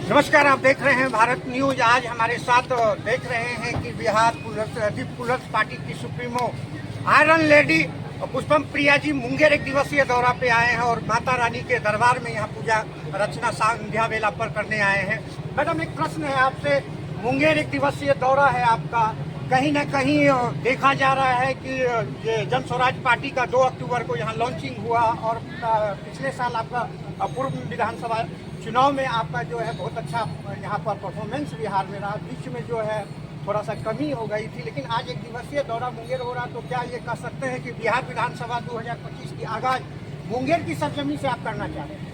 नमस्कार, आप देख रहे हैं भारत न्यूज। आज हमारे साथ देख रहे हैं कि बिहार पीपल्स पार्टी की supremo iron lady Pushpam Priya ji Munger एक दिवसीय दौरा पे आए हैं और माता रानी के दरबार में यहाँ पूजा रचना संध्या वेला पर करने आए हैं। मैडम, एक प्रश्न है आपसे। मुंगेर एक दिवसीय दौरा है आपका, कहीं न कहीं देखा जा रहा है कि ये जन स्वराज पार्टी का 2 अक्टूबर को यहाँ लॉन्चिंग हुआ और पिछले साल आपका पूर्व विधानसभा चुनाव में आपका जो है बहुत अच्छा यहाँ पर परफॉर्मेंस बिहार में रहा। बीच में जो है थोड़ा सा कमी हो गई थी, लेकिन आज एक दिवसीय दौरा मुंगेर हो रहा, तो क्या ये कह सकते हैं कि बिहार विधानसभा 2025 की आगाज मुंगेर की सरजमी से आप करना चाह रहे हैं?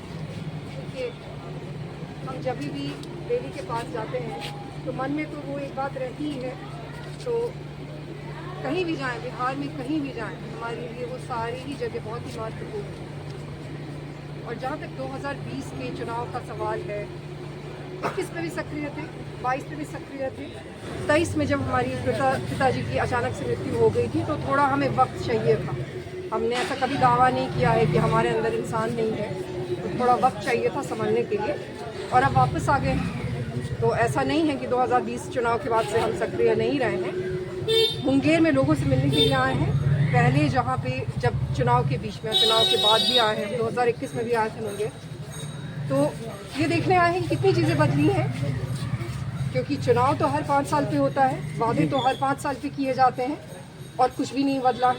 देखिए, हम जब भी देवी के पास जाते हैं तो मन में तो वो एक बात रहती ही है। तो कहीं भी जाएं, बिहार में कहीं भी जाएं, हमारे लिए वो सारी ही जगह बहुत ही महत्वपूर्ण है। और जहाँ तक 2020 के चुनाव का सवाल है, 21 में भी सक्रिय थे, 22 में भी सक्रिय थे, 23 में जब हमारी पिताजी की अचानक से मृत्यु हो गई थी तो थोड़ा हमें वक्त चाहिए था। हमने ऐसा कभी दावा नहीं किया है कि हमारे अंदर इंसान नहीं है, तो थोड़ा वक्त चाहिए था समझने के लिए, और अब वापस आ गए हैं। तो ऐसा नहीं है कि 2020 चुनाव के बाद से हम सक्रिय नहीं रहे हैं। मुंगेर में लोगों से मिलने के लिए आए हैं। पहले जहाँ पे जब चुनाव के बीच में, चुनाव के बाद भी आए हैं, 2021 में भी आए थे मुंगेर, तो ये देखने आए हैं कि कितनी चीज़ें बदली हैं। क्योंकि चुनाव तो हर 5 साल पे होता है, वादे तो हर 5 साल पे किए जाते हैं, और कुछ भी नहीं बदला है।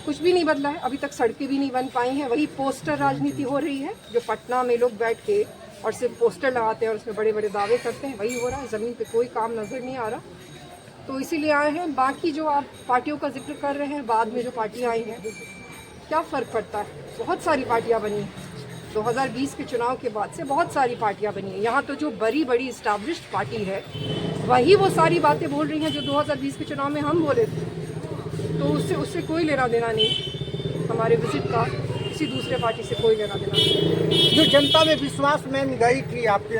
कुछ भी नहीं बदला है, अभी तक सड़कें भी नहीं बन पाई हैं। वही पोस्टर राजनीति हो रही है, जो पटना में लोग बैठ के और सिर्फ पोस्टर लगाते हैं और उसमें बड़े बड़े दावे करते हैं, वही हो रहा है। ज़मीन पे कोई काम नज़र नहीं आ रहा, तो इसीलिए आए हैं। बाकी जो आप पार्टियों का जिक्र कर रहे हैं, बाद में जो पार्टियां आई हैं, क्या फ़र्क पड़ता है? बहुत सारी पार्टियां बनी हैं 2020 के चुनाव के बाद से, बहुत सारी पार्टियां बनी हैं। यहाँ तो जो बड़ी बड़ी इस्टेब्लिश्ड पार्टी है वही वो सारी बातें बोल रही हैं जो 2020 के चुनाव में हम बोले थे। तो उससे कोई लेना देना नहीं, हमारे विजिट का किसी दूसरे पार्टी से कोई लेना देना नहीं। जो जनता में विश्वास में गई थी आपके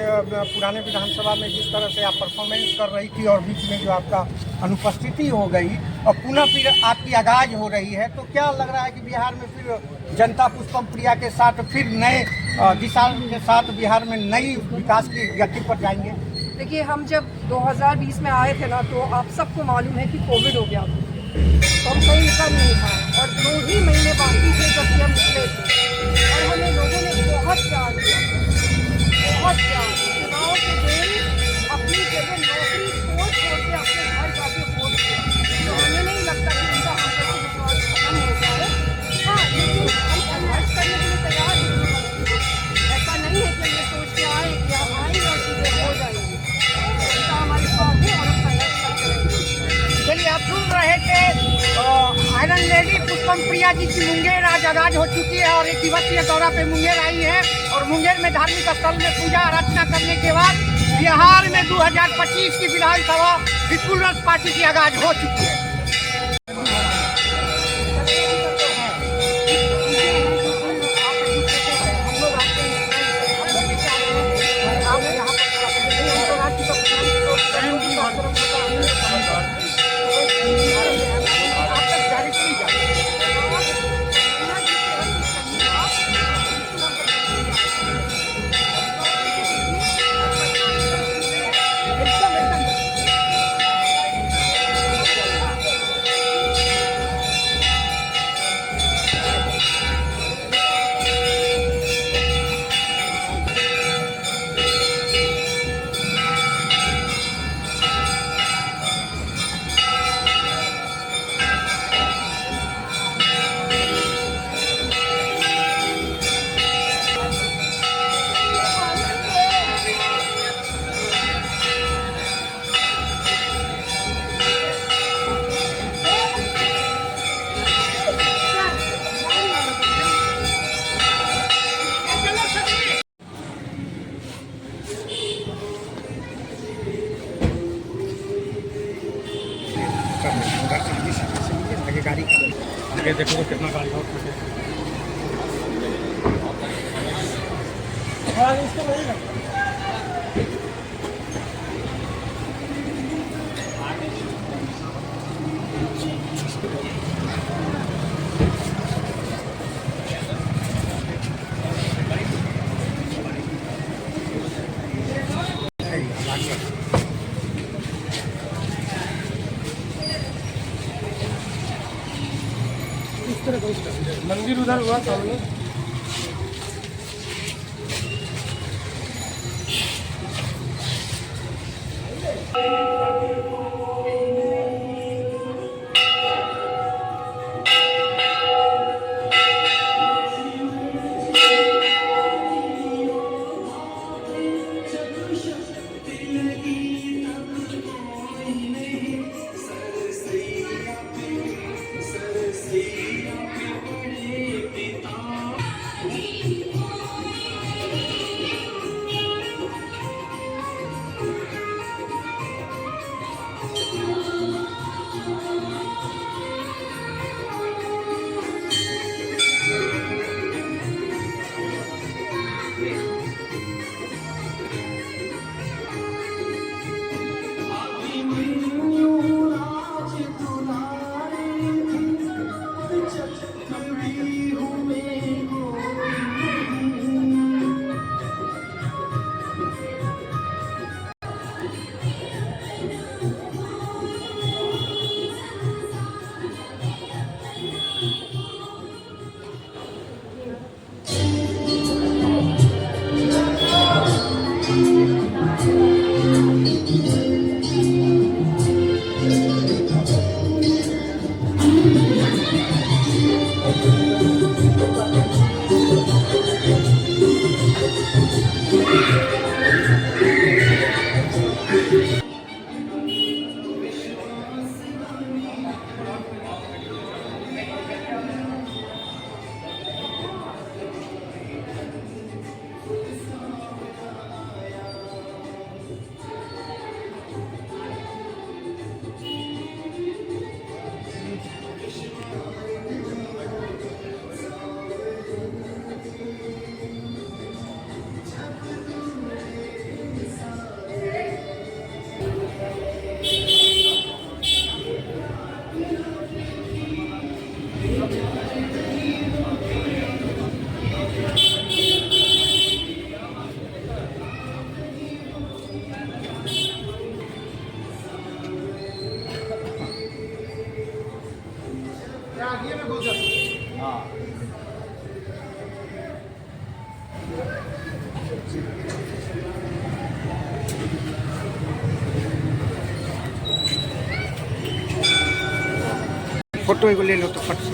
पुराने विधानसभा में, जिस तरह से आप परफॉर्मेंस कर रही थी और बीच में जो आपका अनुपस्थिति हो गई और पुनः फिर आपकी आगाज हो रही है, तो क्या लग रहा है कि बिहार में फिर जनता पुष्पम प्रिया के साथ फिर नए दिशा के साथ बिहार में नई विकास की गति पर जाएंगे? देखिए, हम जब 2020 में आए थे ना, तो आप सबको मालूम है कि कोविड हो गया, तो हम कहीं निकल नहीं पाए और 2 ही महीने बाकी थे जब हम निकले थे, और हमें लोगों ने बहुत प्यार दिया, बहुत प्यार। चुनाव के दिन अपनी जगह नौकरी छोड़ के अपने घर जाके वोट किया, तो हमें नहीं लगता कि उनका हम पर विश्वास खत्म हो जाए। हाँ, लेकिन हम संघर्ष करने के लिए तैयार हैं। ऐसा नहीं है कि हम ये सोच के आए कि हम आएंगे और चीज़ें हो जाएंगी। ऐसा हमारे साथ है और हम संघर्ष करते रहेंगे। चलिए, आप सुन रहे थे आयरन लेडी पुष्पम प्रिया जी की मुंगेर आज आगाज हो चुकी है और एक दिवसीय दौरा पे मुंगेर आई है, और मुंगेर में धार्मिक स्थल में पूजा अर्चना करने के बाद बिहार में 2025 की विधानसभा पीपल्स पार्टी की आगाज हो चुकी है। गाड़ी आगे देखो तो कितना गाड़ी मंदिर उधर हुआ सामने। फोटो एगो ले लो तो फट से।